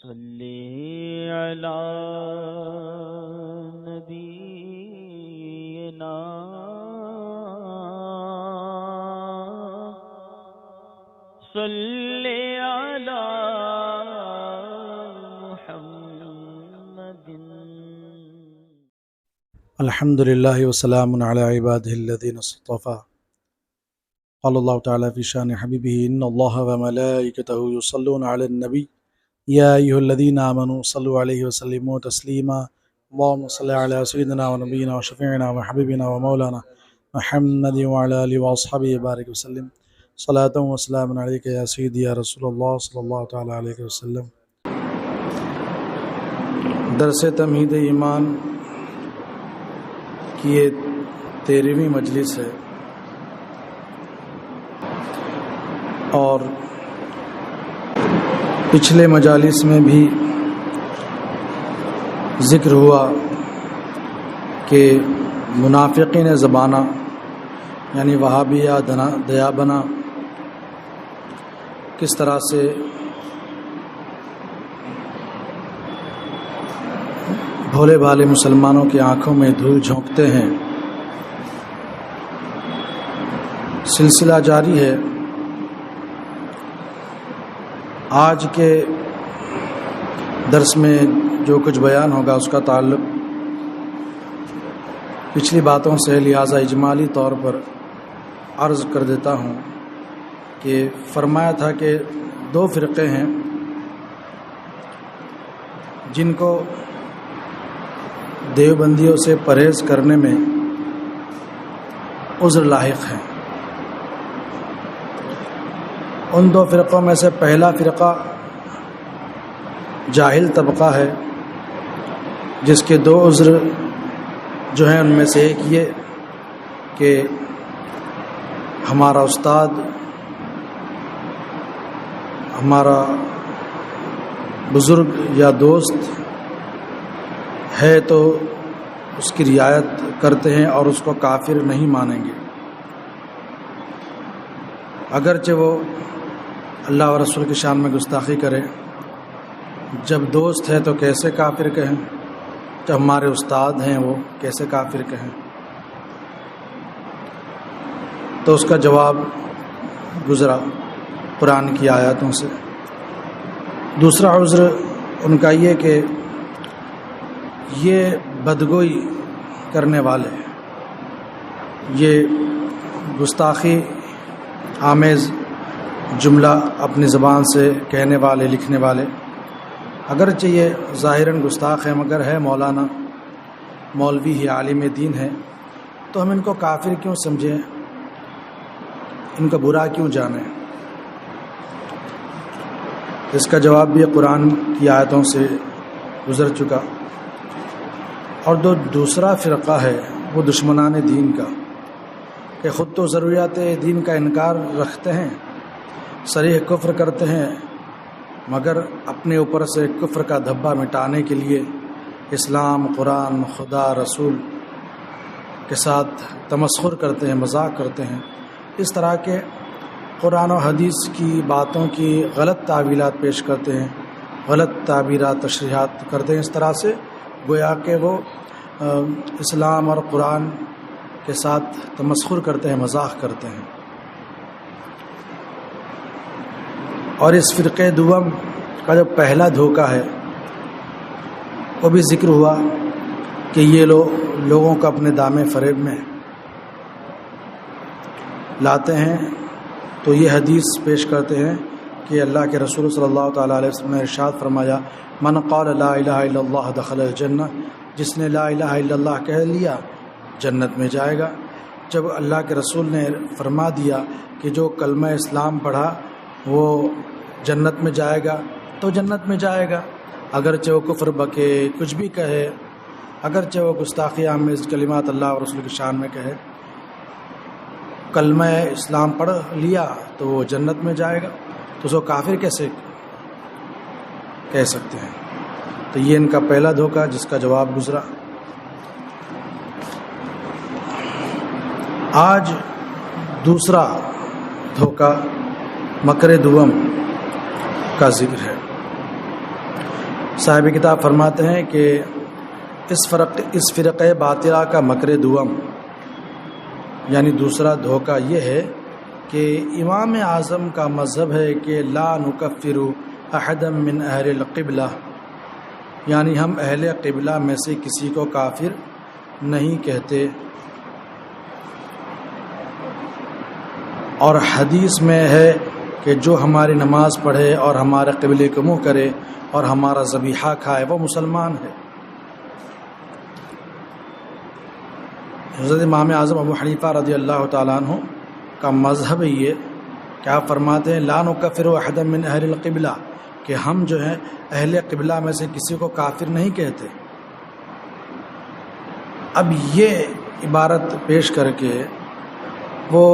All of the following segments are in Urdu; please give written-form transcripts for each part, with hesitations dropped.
صلی علی نبینا صلی علی محمد. الحمدللہ وسلام علی عبادہ الذین اصطفى. قال اللہ تعالی فی شان حبیبہ ان اللہ وملائکتہ یصلون علی النبی یا ایھا الذین آمنوا صلوا علیہ وسلموا تسلیما. اللہم صلی علی سیدنا ونبینا وشفیعنا وحبیبنا ومولانا محمد وعلی آلہ واصحابہ بارک وسلم. صلاۃ و سلام علیک یا سیدی یا رسول اللہ صلی اللہ تعالی علیہ وسلم. درس تمہید ایمان کی یہ 13ویں مجلس ہے اور پچھلے مجالس میں بھی ذکر ہوا کہ منافقین زبانہ یعنی وہابیہ دیابنا کس طرح سے بھولے بھالے مسلمانوں کی آنکھوں میں دھول جھونکتے ہیں. سلسلہ جاری ہے. آج کے درس میں جو کچھ بیان ہوگا اس کا تعلق پچھلی باتوں سے، لہٰذا اجمالی طور پر عرض کر دیتا ہوں کہ فرمایا تھا کہ 2 فرقے ہیں جن کو دیوبندیوں سے پرہیز کرنے میں عذر لاحق ہے. ان 2 فرقوں میں سے پہلا فرقہ جاہل طبقہ ہے جس کے 2 عذر جو ہیں ان میں سے ایک یہ کہ ہمارا استاد ہمارا بزرگ یا دوست ہے تو اس کی رعایت کرتے ہیں اور اس کو کافر نہیں مانیں گے، اگرچہ وہ اللہ و رسول کی شان میں گستاخی کرے. جب دوست ہے تو کیسے کافر کہیں، جب ہمارے استاد ہیں وہ کیسے کافر کہیں. تو اس کا جواب گزرا قرآن کی آیاتوں سے. دوسرا عذر ان کا یہ کہ یہ بدگوئی کرنے والے، یہ گستاخی آمیز جملہ اپنی زبان سے کہنے والے، لکھنے والے، اگرچہ یہ ظاہراً گستاخ ہے مگر ہے مولانا، مولوی ہی، عالم دین ہے، تو ہم ان کو کافر کیوں سمجھیں، ان کا برا کیوں جانیں. اس کا جواب بھی قرآن کی آیتوں سے گزر چکا. اور دوسرا فرقہ ہے وہ دشمنان دین کا کہ خود تو ضروریات دین کا انکار رکھتے ہیں، صریح کفر کرتے ہیں، مگر اپنے اوپر سے کفر کا دھبا مٹانے کے لیے اسلام، قرآن، خدا، رسول کے ساتھ تمسخر کرتے ہیں، مذاق کرتے ہیں. اس طرح کے قرآن و حدیث کی باتوں کی غلط تعویلات پیش کرتے ہیں، غلط تعبیرات، تشریحات کرتے ہیں، اس طرح سے گویا کہ وہ اسلام اور قرآن کے ساتھ تمسخر کرتے ہیں، مذاق کرتے ہیں. اور اس فرقے دوم کا جو پہلا دھوکہ ہے وہ بھی ذکر ہوا کہ یہ لوگوں کو اپنے دامے فریب میں لاتے ہیں. تو یہ حدیث پیش کرتے ہیں کہ اللہ کے رسول صلی اللہ تعالیٰ علیہ وسلم نے ارشاد فرمایا، من قال لا الہ الا اللہ دخل الجنہ، جس نے لا الہ الا اللہ کہہ لیا جنت میں جائے گا. جب اللہ کے رسول نے فرما دیا کہ جو کلمہ اسلام پڑھا وہ جنت میں جائے گا تو جنت میں جائے گا، اگرچہ وہ کفر بکے، کچھ بھی کہے، اگرچہ وہ گستاخی آمیز کلمات اللہ اور رسول کی شان میں کہے، کلمہ اسلام پڑھ لیا تو وہ جنت میں جائے گا. تو اس کو کافر کیسے کہہ سکتے ہیں؟ تو یہ ان کا پہلا دھوکہ جس کا جواب گزرا. آج دوسرا دھوکہ مکر دوم کا ذکر ہے. صاحب کتاب فرماتے ہیں کہ اس فرقہ باطلہ کا مکر دوم یعنی دوسرا دھوکہ یہ ہے کہ امام اعظم کا مذہب ہے کہ لا نکفر احدا من اہل القبلہ، یعنی ہم اہل قبلہ میں سے کسی کو کافر نہیں کہتے، اور حدیث میں ہے کہ جو ہماری نماز پڑھے اور ہمارے قبلے کو منہ کرے اور ہمارا ذبیحہ کھائے وہ مسلمان ہے۔ حضرت امام اعظم ابو حنیفہ رضی اللہ تعالیٰ عنہ کا مذہب یہ کہ آپ فرماتے ہیں لا نکفر احدا من اہل القبلہ، کہ ہم جو ہیں اہل قبلہ میں سے کسی کو کافر نہیں کہتے۔ اب یہ عبارت پیش کر کے وہ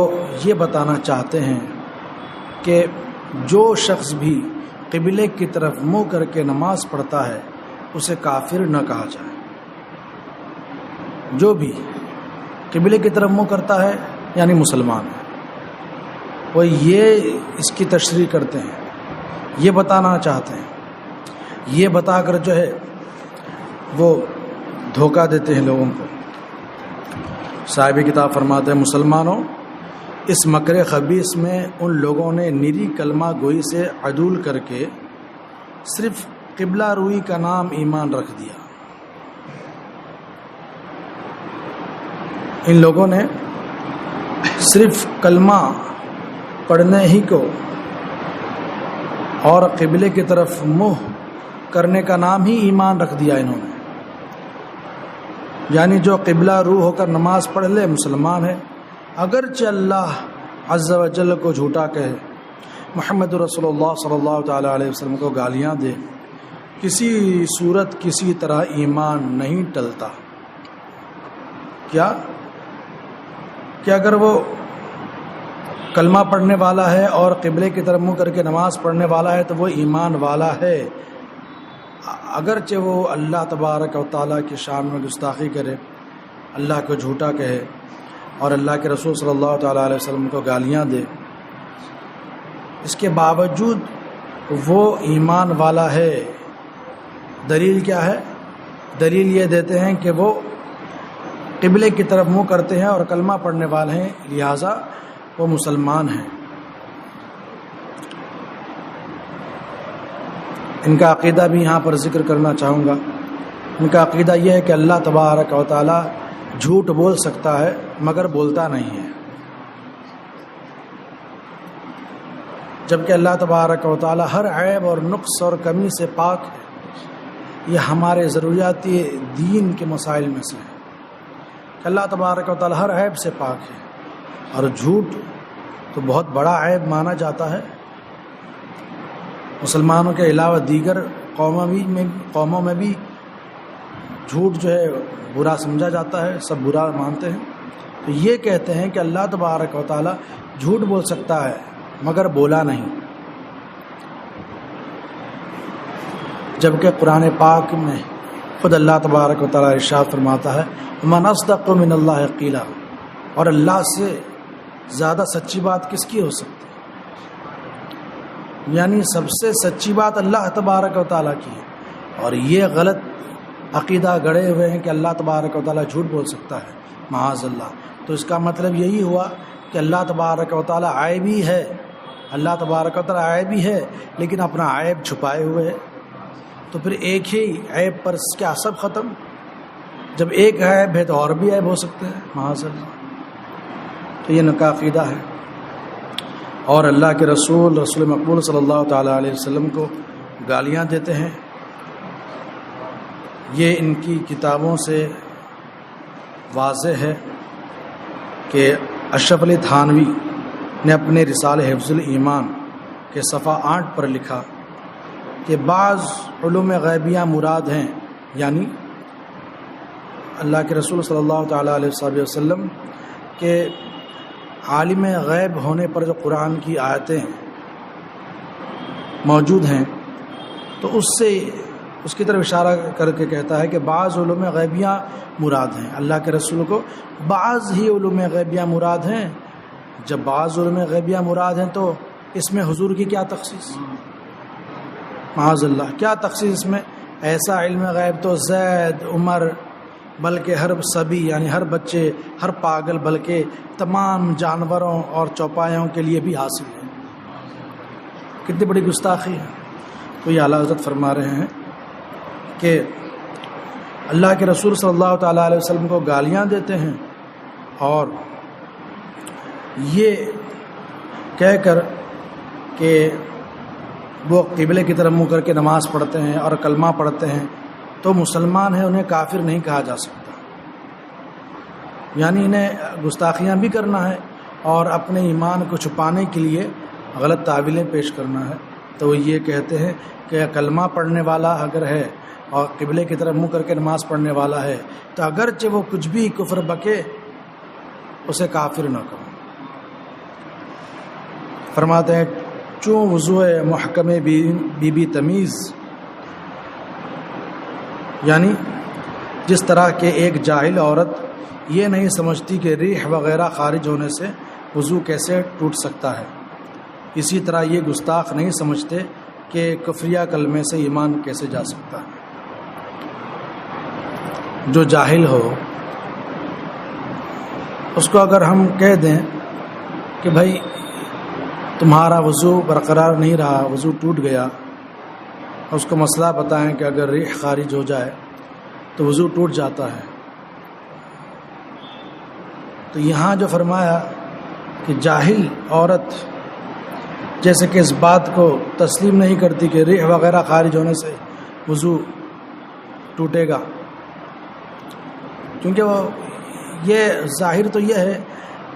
یہ بتانا چاہتے ہیں کہ جو شخص بھی قبلے کی طرف منہ کر کے نماز پڑھتا ہے اسے کافر نہ کہا جائے۔ جو بھی قبلے کی طرف منہ کرتا ہے یعنی مسلمان ہے۔ وہ یہ اس کی تشریح کرتے ہیں، یہ بتانا چاہتے ہیں، یہ بتا کر جو ہے وہ دھوکہ دیتے ہیں لوگوں کو۔ صاحب کتاب فرماتے ہیں مسلمانوں، اس مکر خبیث میں ان لوگوں نے نری کلمہ گوئی سے عدول کر کے صرف قبلہ روئی کا نام ایمان رکھ دیا۔ ان لوگوں نے صرف کلمہ پڑھنے ہی کو اور قبلے کی طرف منہ کرنے کا نام ہی ایمان رکھ دیا انہوں نے، یعنی جو قبلہ رو ہو کر نماز پڑھ لے مسلمان ہے، اگرچہ اللہ عز و جل کو جھوٹا کہے، محمد رسول اللہ صلی اللہ تعالیٰ علیہ وسلم کو گالیاں دے، کسی صورت کسی طرح ایمان نہیں ٹلتا۔ کیا کہ اگر وہ کلمہ پڑھنے والا ہے اور قبلے کی طرف منہ کر کے نماز پڑھنے والا ہے تو وہ ایمان والا ہے، اگرچہ وہ اللہ تبارک و تعالیٰ کی شان میں گستاخی کرے، اللہ کو جھوٹا کہے اور اللہ کے رسول صلی اللہ تعالیٰ علیہ وسلم کو گالیاں دے، اس کے باوجود وہ ایمان والا ہے۔ دلیل کیا ہے؟ دلیل یہ دیتے ہیں کہ وہ قبلے کی طرف منہ کرتے ہیں اور کلمہ پڑھنے والے ہیں، لہٰذا وہ مسلمان ہیں۔ ان کا عقیدہ بھی یہاں پر ذکر کرنا چاہوں گا۔ ان کا عقیدہ یہ ہے کہ اللہ تبارک و تعالیٰ جھوٹ بول سکتا ہے مگر بولتا نہیں ہے، جبکہ اللہ تبارک و تعالیٰ ہر عیب اور نقص اور کمی سے پاک ہے۔ یہ ہمارے ضروریاتی دین کے مسائل میں سے ہے کہ اللہ تبارک و تعالیٰ ہر عیب سے پاک ہے، اور جھوٹ تو بہت بڑا عیب مانا جاتا ہے۔ مسلمانوں کے علاوہ دیگر قوموں میں بھی جھوٹ جو ہے برا سمجھا جاتا ہے، سب برا مانتے ہیں۔ تو یہ کہتے ہیں کہ اللہ تبارک و تعالیٰ جھوٹ بول سکتا ہے مگر بولا نہیں، جبکہ قرآن پاک میں خود اللہ تبارک و تعالیٰ ارشاد فرماتا ہے من اصدق من اللہ قیلا، اور اللہ سے زیادہ سچی بات کس کی ہو سکتی ہے؟ یعنی سب سے سچی بات اللہ تبارک و تعالیٰ کی ہے، اور یہ غلط عقیدہ گڑے ہوئے ہیں کہ اللہ تبارک و تعالیٰ جھوٹ بول سکتا ہے، معاذ اللہ۔ تو اس کا مطلب یہی ہوا کہ اللہ تبارک و تعالیٰ عیبی ہے، اللہ تبارک و تعالیٰ عیبی ہے لیکن اپنا عیب چھپائے ہوئے ہے۔ تو پھر ایک ہی عیب پر کیا سب ختم؟ جب ایک عیب ہے تو اور بھی عیب ہو سکتے ہیں، معاذ اللہ۔ تو یہ ان کا عقیدہ ہے، اور اللہ کے رسول مقبول صلی اللہ تعالیٰ علیہ وسلم کو گالیاں دیتے ہیں۔ یہ ان کی کتابوں سے واضح ہے کہ اشرف علی تھانوی نے اپنے رسالہ حفظ الایمان کے صفحہ 8 پر لکھا کہ بعض علوم غیبیہ مراد ہیں، یعنی اللہ کے رسول صلی اللہ تعالیٰ علیہ وسلم کے عالم غیب ہونے پر جو قرآن کی آیتیں موجود ہیں تو اس کی طرف اشارہ کر کے کہتا ہے کہ بعض علوم غیبیہ مراد ہیں، اللہ کے رسول کو بعض ہی علوم غیبیہ مراد ہیں۔ جب بعض علوم غیبیہ مراد ہیں تو اس میں حضور کی کیا تخصیص؟ معاذ اللہ، کیا تخصیص اس میں ایسا علم غیب تو زید، عمر، بلکہ ہر سبھی یعنی ہر بچے، ہر پاگل، بلکہ تمام جانوروں اور چوپایوں کے لیے بھی حاصل ہے۔ کتنی بڑی گستاخی ہے۔ تو یہ اعلیٰ حضرت فرما رہے ہیں کہ اللہ کے رسول صلی اللہ تعالیٰ علیہ وسلم کو گالیاں دیتے ہیں اور یہ کہہ کر کہ وہ قبلے کی طرف منہ کر کے نماز پڑھتے ہیں اور کلمہ پڑھتے ہیں تو مسلمان ہیں، انہیں کافر نہیں کہا جا سکتا۔ یعنی انہیں گستاخیاں بھی کرنا ہے اور اپنے ایمان کو چھپانے کے لیے غلط تعویلیں پیش کرنا ہے۔ تو وہ یہ کہتے ہیں کہ کلمہ پڑھنے والا اگر ہے اور قبلے کی طرف منہ کر کے نماز پڑھنے والا ہے تو اگرچہ وہ کچھ بھی کفر بکے اسے کافر نہ کہو۔ فرماتے ہیں چوں وضو محکم بی بی تمیز، یعنی جس طرح کہ ایک جاہل عورت یہ نہیں سمجھتی کہ ریح وغیرہ خارج ہونے سے وضو کیسے ٹوٹ سکتا ہے، اسی طرح یہ گستاخ نہیں سمجھتے کہ کفریہ کلمے سے ایمان کیسے جا سکتا ہے۔ جو جاہل ہو اس کو اگر ہم کہہ دیں کہ بھائی تمہارا وضو برقرار نہیں رہا، وضو ٹوٹ گیا، اس کو مسئلہ بتائیں کہ اگر ریح خارج ہو جائے تو وضو ٹوٹ جاتا ہے، تو یہاں جو فرمایا کہ جاہل عورت جیسے کہ اس بات کو تسلیم نہیں کرتی کہ ریح وغیرہ خارج ہونے سے وضو ٹوٹے گا، کیونکہ وہ یہ ظاہر تو یہ ہے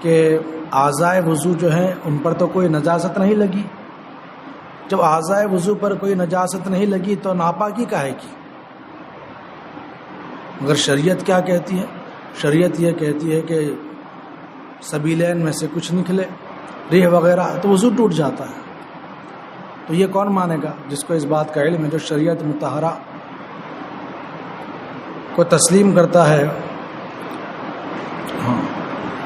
کہ اعضائے وضو جو ہیں ان پر تو کوئی نجاست نہیں لگی۔ جب اعضائے وضو پر کوئی نجاست نہیں لگی تو ناپاکی کاہے کی؟ مگر شریعت کیا کہتی ہے؟ شریعت یہ کہتی ہے کہ سبیلین میں سے کچھ نکلے ریح وغیرہ تو وضو ٹوٹ جاتا ہے۔ تو یہ کون مانے گا جس کو اس بات کا علم ہے، جو شریعت مطہرہ کو تسلیم کرتا ہے۔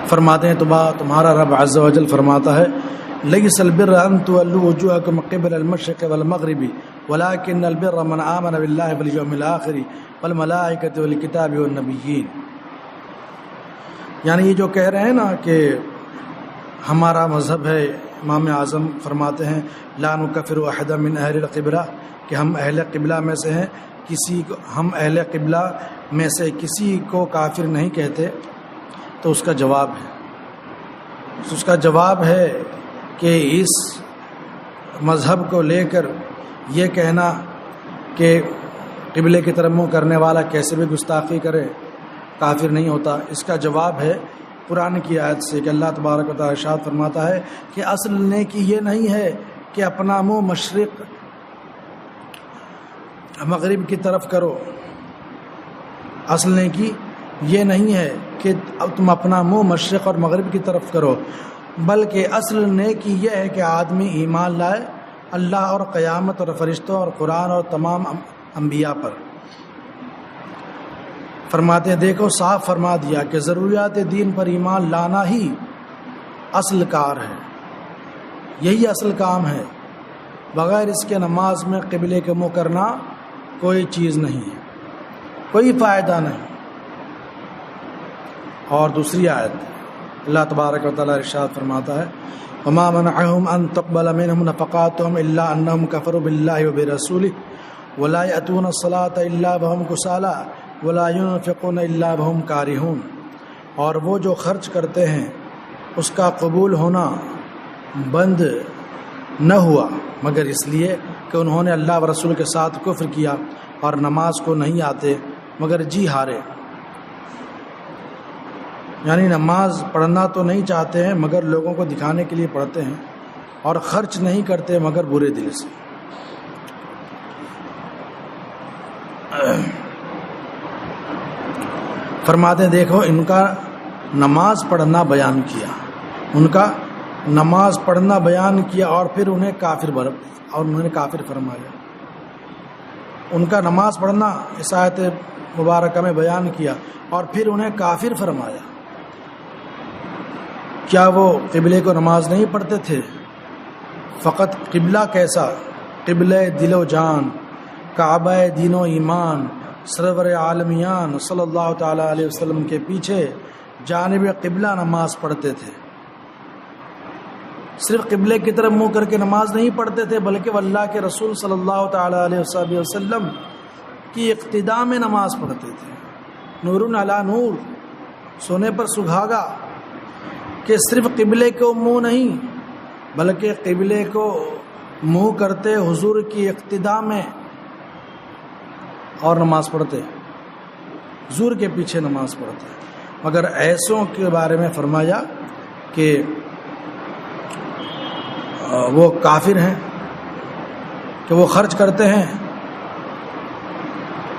فرماتے ہیں تمہارا رب عز و جل فرماتا ہے لیس البر ان تولوا وجوهکم قبل المشرق والمغرب ولكن البر من آمن بالله واليوم الآخر والملائکۃ والکتاب والنبیین۔ یعنی یہ جو کہہ رہے ہیں نا کہ ہمارا مذہب ہے، امام اعظم فرماتے ہیں لا نکفر احدا من اہل القبلہ، کہ ہم اہل قبلہ میں سے ہیں، ہم اہل قبلہ میں سے کسی کو کافر نہیں کہتے۔ تو اس کا جواب ہے کہ اس مذہب کو لے کر یہ کہنا کہ قبلے کی طرف منہ کرنے والا کیسے بھی گستاخی کرے کافر نہیں ہوتا، اس کا جواب ہے قرآن کی آیت سے کہ اللہ تبارک و تعالی ارشاد فرماتا ہے کہ اصل نیکی یہ نہیں ہے کہ اپنا منہ مشرق مغرب کی طرف کرو، اصل نیکی یہ نہیں ہے کہ اب تم اپنا منہ مشرق اور مغرب کی طرف کرو، بلکہ اصل نیکی یہ ہے کہ آدمی ایمان لائے اللہ اور قیامت اور فرشتوں اور قرآن اور تمام انبیاء پر۔ فرماتے ہیں دیکھو صاف فرما دیا کہ ضروریات دین پر ایمان لانا ہی اصل کار ہے، یہی اصل کام ہے، بغیر اس کے نماز میں قبلے کے منہ کرنا کوئی چیز نہیں ہے، کوئی فائدہ نہیں۔ اور دوسری آیت اللہ تبارک و تعالی ارشاد فرماتا ہے وما منعهم ان تقبل منهم نفقاتهم الا انهم كفروا بالله وبرسوله ولا يأتون الصلاة الا وهم كسالى ولا ينفقون الا وهم كارهون۔ اور وہ جو خرچ کرتے ہیں اس کا قبول ہونا بند نہ ہوا مگر اس لیے کہ انہوں نے اللہ و رسول کے ساتھ کفر کیا اور نماز کو نہیں آتے مگر جی ہارے، یعنی نماز پڑھنا تو نہیں چاہتے ہیں مگر لوگوں کو دکھانے کے لیے پڑھتے ہیں، اور خرچ نہیں کرتے مگر برے دل سے۔ فرماتے ہیں دیکھو ان کا نماز پڑھنا بیان کیا، ان کا نماز پڑھنا بیان کیا اور پھر انہیں کافر فرمایا۔ ان کا نماز پڑھنا اس آیت مبارکہ میں بیان کیا اور پھر انہیں کافر فرمایا۔ کیا وہ قبلے کو نماز نہیں پڑھتے تھے؟ فقط قبلہ کیسا؟ قبلہ دل و جان، کعبہ دین و ایمان سرور عالمیان صلی اللہ تعالیٰ علیہ وسلم کے پیچھے جانب قبلہ نماز پڑھتے تھے. صرف قبلے کی طرف منہ کر کے نماز نہیں پڑھتے تھے، بلکہ وہ اللہ کے رسول صلی اللہ تعالیٰ علیہ وسلم کی اقتداء میں نماز پڑھتے تھے. نور علی نور، سونے پر سہاگا، کہ صرف قبلے کو منہ نہیں بلکہ قبلے کو منہ کرتے حضور کی اقتداء میں اور نماز پڑھتے، حضور کے پیچھے نماز پڑھتے. مگر ایسوں کے بارے میں فرمایا کہ وہ کافر ہیں، کہ وہ خرچ کرتے ہیں،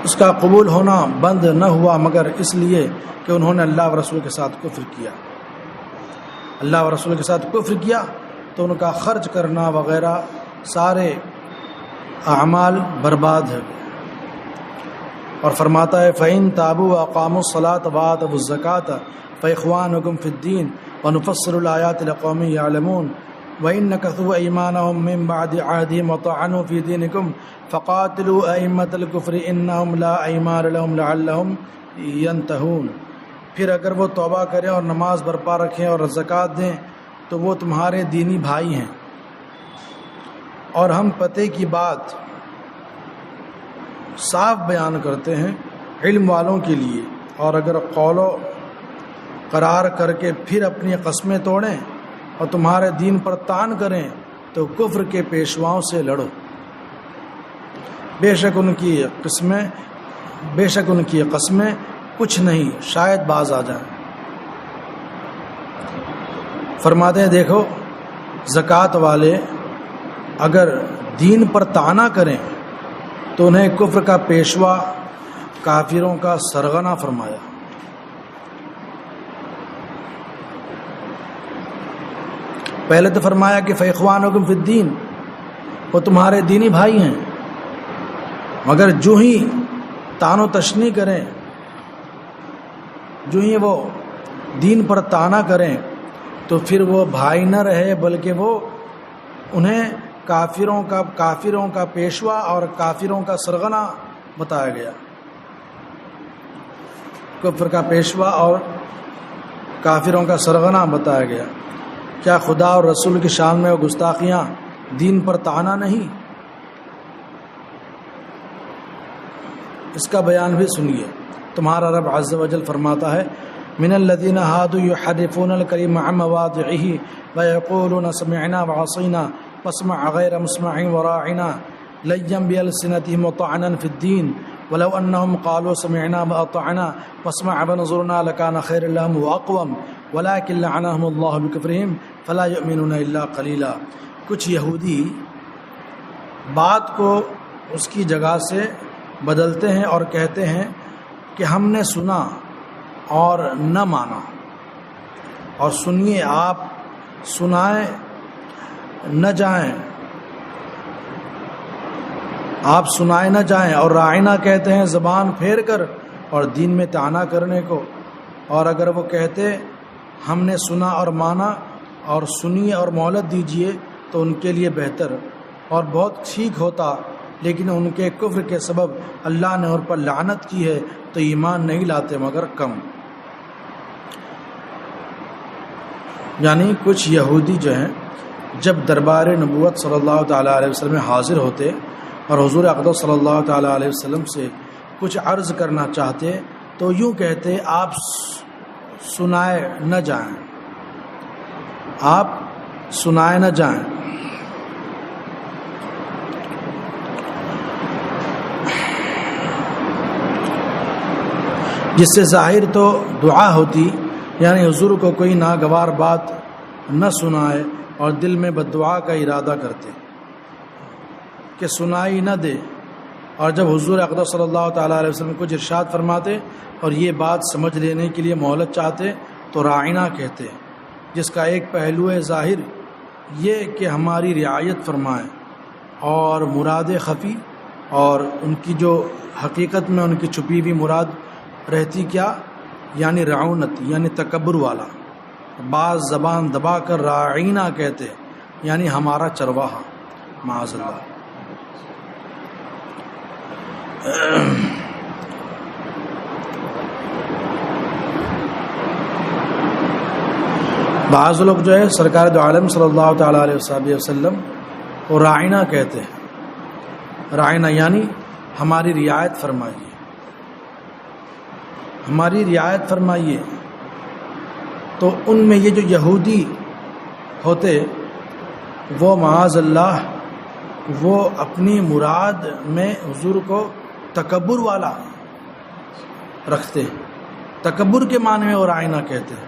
اس کا قبول ہونا بند نہ ہوا مگر اس لیے کہ انہوں نے اللہ و رسول کے ساتھ کفر کیا. اللہ و رسول کے ساتھ کفر کیا تو ان کا خرچ کرنا وغیرہ سارے اعمال برباد ہے. اور فرماتا ہے فَإِن تَابُوا وَأَقَامُوا الصَّلَاةَ وَآتَوُا الزَّكَاةَ فَإِخْوَانُكُمْ فِي الدِّينِ وَنُفَصِّلُ الْآيَاتِ لِقَوْمٍ يَعْلَمُونَ وَإِن نَكَثُوا أَيْمَانَهُم مِّن بَعْدِ عَهْدِهِمْ وَطَعَنُوا فِي دِينِكُمْ فَقَاتِلُوا أَئِمَّةَ الْكُفْرِ إِنَّهُمْ لَا أَيْمَانَ لَهُمْ لَعَلَّهُمْ يَنْتَهُونَ. پھر اگر وہ توبہ کریں اور نماز برپا رکھیں اور زکوٰۃ دیں تو وہ تمہارے دینی بھائی ہیں، اور ہم پتے کی بات صاف بیان کرتے ہیں علم والوں کے لیے. اور اگر قول و قرار کر کے پھر اپنی قسمیں توڑیں اور تمہارے دین پر طعن کریں تو کفر کے پیشواؤں سے لڑو، بے شک ان کی قسمیں کچھ نہیں، شاید باز آ جائیں. فرماتے ہیں دیکھو زکوٰۃ والے اگر دین پر طعنہ کریں تو انہیں کفر کا پیشوا کافروں کا سرغنہ فرمایا. پہلے تو فرمایا کہ فَإِخْوَانُكُمْ فِي الدِّينِ، وہ تمہارے دینی بھائی ہیں، مگر جو ہی طعن و تشنیع کریں، جو ہی وہ دین پر طعنہ کریں تو پھر وہ بھائی نہ رہے بلکہ وہ انہیں کافروں کا پیشوا اور کافروں کا سرغنہ بتایا گیا. کفر کا پیشوا اور کافروں کا سرغنہ بتایا گیا. کیا خدا اور رسول کی شان میں وہ گستاخیاں دین پر طعنہ نہیں؟ اس کا بیان بھی سنیے. تمہارا رب عز و جل فرماتا ہے من الذین ہادوا یحرفون الکلم عن مواضعہ ویقولون سمعنا وعصینا واسمع غیر مسمع وراعنا لیا بألسنتهم وطعنا في الدین ولو انهم قالوا سمعنا واطعنا واسمع ونظرنا لكان خيرا لهم واقوم ولكن لعنهم الله بكفرهم فلا يؤمنون الا قليلا. کچھ یہودی بات کو اس کی جگہ سے بدلتے ہیں اور کہتے ہیں کہ ہم نے سنا اور نہ مانا. اور سنیے آپ سنائیں نہ جائیں، آپ سنائے نہ جائیں. اور راعنا کہتے ہیں زبان پھیر کر اور دین میں طعنہ کرنے کو. اور اگر وہ کہتے ہم نے سنا اور مانا اور سنیے اور مہلت دیجیے تو ان کے لیے بہتر اور بہت ٹھیک ہوتا، لیکن ان کے کفر کے سبب اللہ نے ان پر لعنت کی ہے تو ایمان نہیں لاتے مگر کم. یعنی کچھ یہودی جو ہیں جب دربار نبوت صلی اللہ تعالیٰ علیہ وسلم میں حاضر ہوتے اور حضور اقدس صلی اللہ تعالیٰ علیہ وسلم سے کچھ عرض کرنا چاہتے تو یوں کہتے آپ سنائے نہ جائیں، آپ سنائے نہ جائیں. جس سے ظاہر تو دعا ہوتی، یعنی حضور کو کوئی ناگوار بات نہ سنائے اور دل میں بددعا کا ارادہ کرتے کہ سنائی نہ دے. اور جب حضور اقدس صلی اللہ تعالیٰ علیہ وسلم کچھ ارشاد فرماتے اور یہ بات سمجھ لینے کے لیے مہلت چاہتے تو راعنا کہتے، جس کا ایک پہلو ہے ظاہر یہ کہ ہماری رعایت فرمائیں، اور مراد خفی اور ان کی جو حقیقت میں ان کی چھپی ہوئی مراد رہتی کیا، یعنی رعونت یعنی تکبر والا. بعض زبان دبا کر راعینا کہتے یعنی ہمارا چرواہا، معاذ اللہ. بعض لوگ جو ہے سرکار دو عالم صلی اللہ تعالیٰ علیہ وسلم کو رائنا کہتے ہیں. رائنا یعنی ہماری رعایت فرمائیے، ہماری رعایت فرمائیے. تو ان میں یہ جو یہودی ہوتے وہ معاذ اللہ وہ اپنی مراد میں حضور کو تکبر والا رکھتے ہیں. تکبر کے معنی میں وہ رائنا کہتے ہیں.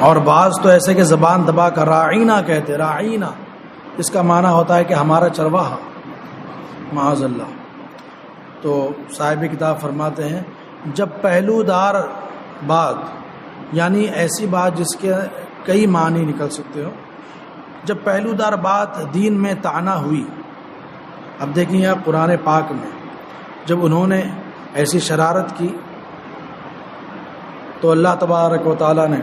اور بعض تو ایسے کہ زبان دبا کر راعینا کہتے. راعینا اس کا معنی ہوتا ہے کہ ہمارا چرواہا، معاذ اللہ. تو صاحب کتاب فرماتے ہیں جب پہلو دار بات یعنی ایسی بات جس کے کئی معنی نکل سکتے ہو، جب پہلو دار بات دین میں طعنہ ہوئی. اب دیکھیں یہاں قرآن پاک میں جب انہوں نے ایسی شرارت کی تو اللہ تبارک و تعالیٰ نے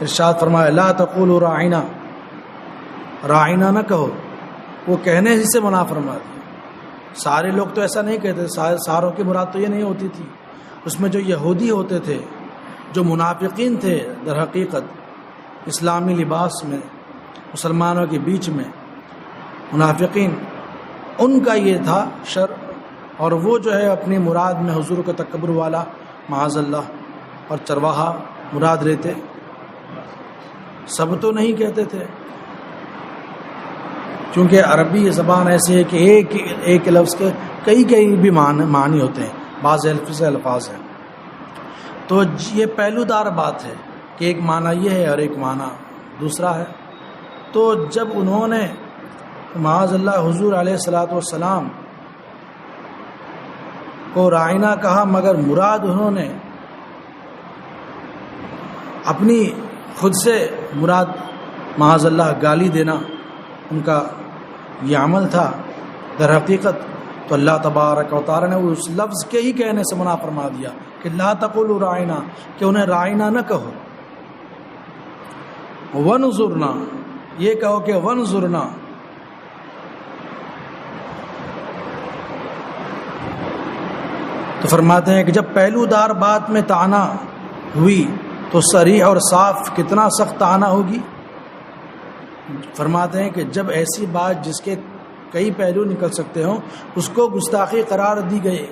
ارشاد فرمایا لا تقولوا راعنا، راعنا نہ کہو. وہ کہنے ہی سے منع فرما دیا. سارے لوگ تو ایسا نہیں کہتے، ساروں کی مراد تو یہ نہیں ہوتی تھی. اس میں جو یہودی ہوتے تھے، جو منافقین تھے در حقیقت اسلامی لباس میں مسلمانوں کے بیچ میں منافقین، ان کا یہ تھا شر. اور وہ جو ہے اپنی مراد میں حضور کو تکبر والا معاذ اللہ اور چرواہا مراد لیتے. سب تو نہیں کہتے تھے، کیونکہ عربی زبان ایسی ہے کہ ایک لفظ کے کئی بھی معنی ہوتے ہیں، بعض الفاظ ہیں. تو یہ پہلو دار بات ہے کہ ایک معنی یہ ہے اور ایک معنی دوسرا ہے. تو جب انہوں نے معاذ اللہ حضور علیہ الصلاۃ والسلام کو رائنا کہا، مگر مراد انہوں نے اپنی خود سے مراد معاذ اللہ گالی دینا ان کا یہ عمل تھا در حقیقت. تو اللہ تبارک و تعالی نے اس لفظ کے ہی کہنے سے منع فرما دیا کہ لا تقولوا راعنا، کہ انہیں راعنا نہ کہو. ونظرنا، یہ کہو کہ ونظرنا. تو فرماتے ہیں کہ جب پہلو دار بات میں طعنہ ہوئی تو صریح اور صاف کتنا سخت طعنہ ہوگی. فرماتے ہیں کہ جب ایسی بات جس کے کئی پہلو نکل سکتے ہوں اس کو گستاخی قرار دی گئی،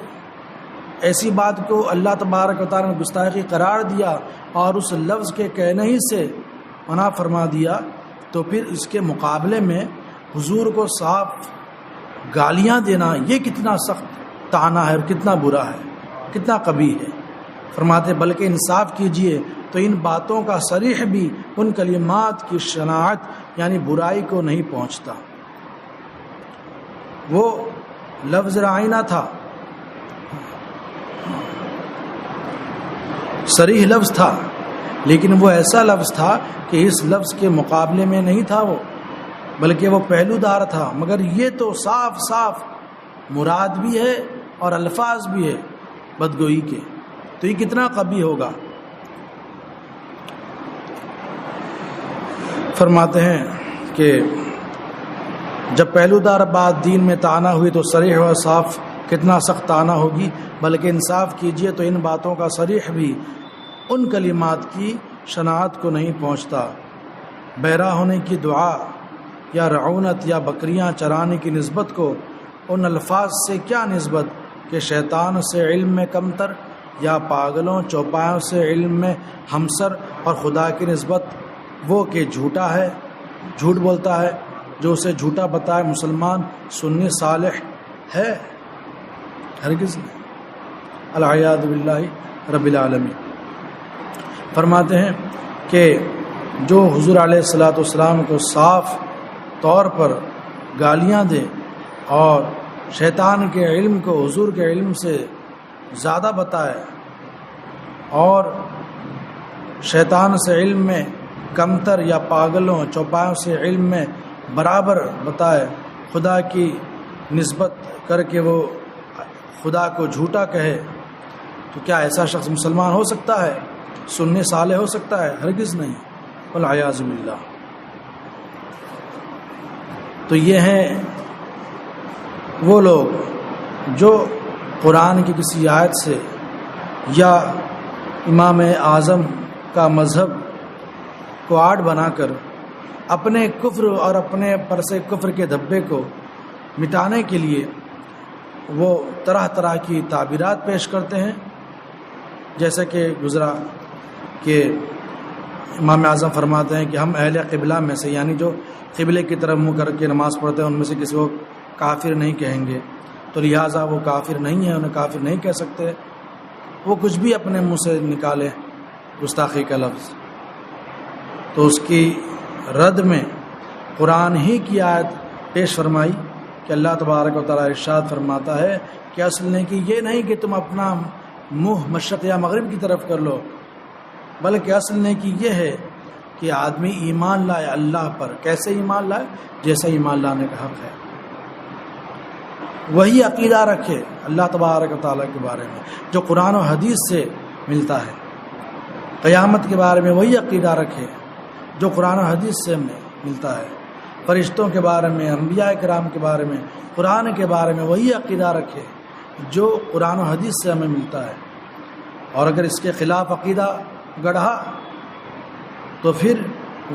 ایسی بات کو اللہ تبارک و تعالیٰ نے گستاخی قرار دیا اور اس لفظ کے کہنے ہی سے منع فرما دیا، تو پھر اس کے مقابلے میں حضور کو صاف گالیاں دینا یہ کتنا سخت طعنہ ہے اور کتنا برا ہے، کتنا قبیح ہے. فرماتے بلکہ انصاف کیجئے تو ان باتوں کا صریح بھی ان کلمات کی شناعت یعنی برائی کو نہیں پہنچتا. وہ لفظ رائنا تھا، صریح لفظ تھا، لیکن وہ ایسا لفظ تھا کہ اس لفظ کے مقابلے میں نہیں تھا وہ، بلکہ وہ پہلو دار تھا. مگر یہ تو صاف صاف مراد بھی ہے اور الفاظ بھی ہے بدگوئی کے، تو یہ کتنا قبیح ہوگا. فرماتے ہیں کہ جب پہلو دار بات دین میں طعنہ ہوئی تو صریح و صاف کتنا سخت طعنہ ہوگی. بلکہ انصاف کیجئے تو ان باتوں کا صریح بھی ان کلمات کی شناعت کو نہیں پہنچتا. بہرا ہونے کی دعا یا رعونت یا بکریاں چرانے کی نسبت کو ان الفاظ سے کیا نسبت کہ شیطان سے علم میں کمتر، یا پاگلوں چوپایوں سے علم میں ہمسر، اور خدا کی نسبت وہ کہ جھوٹا ہے، جھوٹ بولتا ہے، جو اسے جھوٹا بتائے مسلمان سنی صالح ہے؟ ہرگز نہیں. العیاذ باللہ رب العالمین. فرماتے ہیں کہ جو حضور علیہ الصلاۃ والسلام کو صاف طور پر گالیاں دے اور شیطان کے علم کو حضور کے علم سے زیادہ بتائے اور شیطان سے علم میں کمتر یا پاگلوں چوپایوں سے علم میں برابر بتائے، خدا کی نسبت کر کے وہ خدا کو جھوٹا کہے، تو کیا ایسا شخص مسلمان ہو سکتا ہے؟ سننے صالح ہو سکتا ہے؟ ہرگز نہیں. والعیاذ باللہ. تو یہ ہیں وہ لوگ جو قرآن کی کسی آیت سے یا امام اعظم کا مذہب کو آڑ بنا کر اپنے کفر اور اپنے پر سے کفر کے دھبے کو مٹانے کے لیے وہ طرح طرح کی تعبیرات پیش کرتے ہیں. جیسے کہ گزرا کہ امام اعظم فرماتے ہیں کہ ہم اہل قبلہ میں سے، یعنی جو قبلے کی طرف منہ کر کے نماز پڑھتے ہیں، ان میں سے کسی کو کافر نہیں کہیں گے، تو لہٰذا وہ کافر نہیں ہے، انہیں کافر نہیں کہہ سکتے. وہ کچھ بھی اپنے منہ سے نکالے گستاخی کا لفظ، تو اس کی رد میں قرآن ہی کی آیت پیش فرمائی کہ اللہ تبارک و تعالیٰ ارشاد فرماتا ہے کہ اصل نے کہ یہ نہیں کہ تم اپنا منہ مشرق یا مغرب کی طرف کر لو، بلکہ اصل نے کہ یہ ہے کہ آدمی ایمان لائے اللہ پر. کیسے ایمان لائے؟ جیسے ایمان لانے کا حق ہے، وہی عقیدہ رکھے اللہ تبارک و تعالیٰ کے بارے میں جو قرآن و حدیث سے ملتا ہے. قیامت کے بارے میں وہی عقیدہ رکھے جو قرآن و حدیث سے ملتا ہے. فرشتوں کے بارے میں، انبیاء کرام کے بارے میں، قرآن کے بارے میں وہی عقیدہ رکھے جو قرآن و حدیث سے ہمیں ملتا ہے. اور اگر اس کے خلاف عقیدہ گڑھا تو پھر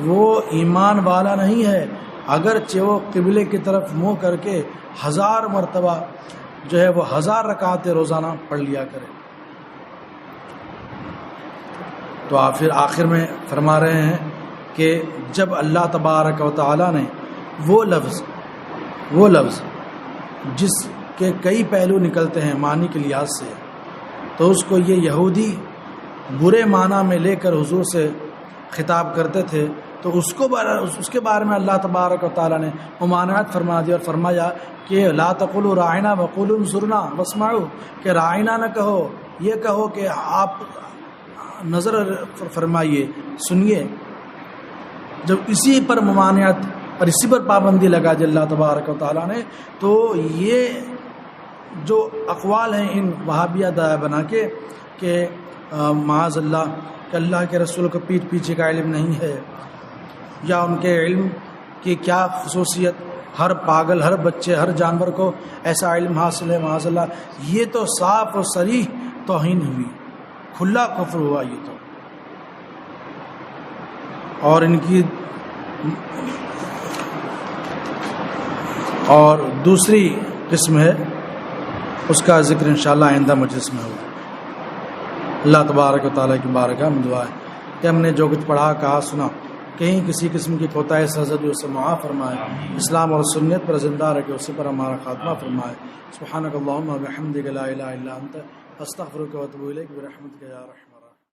وہ ایمان والا نہیں ہے، اگرچہ وہ قبلے کی طرف منہ کر کے 1000 مرتبہ جو ہے وہ 1000 رکعتیں روزانہ پڑھ لیا کرے. تو پھر آخر میں فرما رہے ہیں کہ جب اللہ تبارک و تعالیٰ نے وہ لفظ جس کے کئی پہلو نکلتے ہیں معنی کے لحاظ سے، تو اس کو یہ یہودی برے معنی میں لے کر حضور سے خطاب کرتے تھے، تو اس کے بارے میں اللہ تبارک و تعالیٰ نے ممانعت فرما دی اور فرمایا کہ لا تقولوا راعنا وقولوا انظرنا واسمعوا، کہ راعنا نہ کہو، یہ کہو کہ آپ نظر فرمائیے، سنیے. جب اسی پر ممانعت اور اسی پر پابندی لگا دی اللہ تبارک و تعالیٰ نے، تو یہ جو اقوال ہیں ان وہابیہ داعی بنا کے کہ معاذ اللہ کہ اللہ کے رسول کو پیٹھ پیچھے کا علم نہیں ہے، یا ان کے علم کی کیا خصوصیت، ہر پاگل، ہر بچے، ہر جانور کو ایسا علم حاصل ہے معاذ اللہ، یہ تو صاف و صریح توہین ہوئی، کھلا کفر ہوا یہ تو. اور ان کی اور دوسری قسم ہے، اس کا ذکر انشاءاللہ آئندہ مجلس میں ہوگا. اللہ تبارک و تعالیٰ کی بارگاہ میں دعا ہے کہ ہم نے جو کچھ پڑھا کہا سنا کہیں کسی قسم کی کوتاہی سرزدی اسے معاف فرمائے، اسلام اور سنت پر زندہ رکھے، اسی پر ہمارا خاتمہ فرمائے. سبحانک اللہم و بحمدک لا الہ الا انت استغفرک و اتوب الیک برحمتک یا رحمت.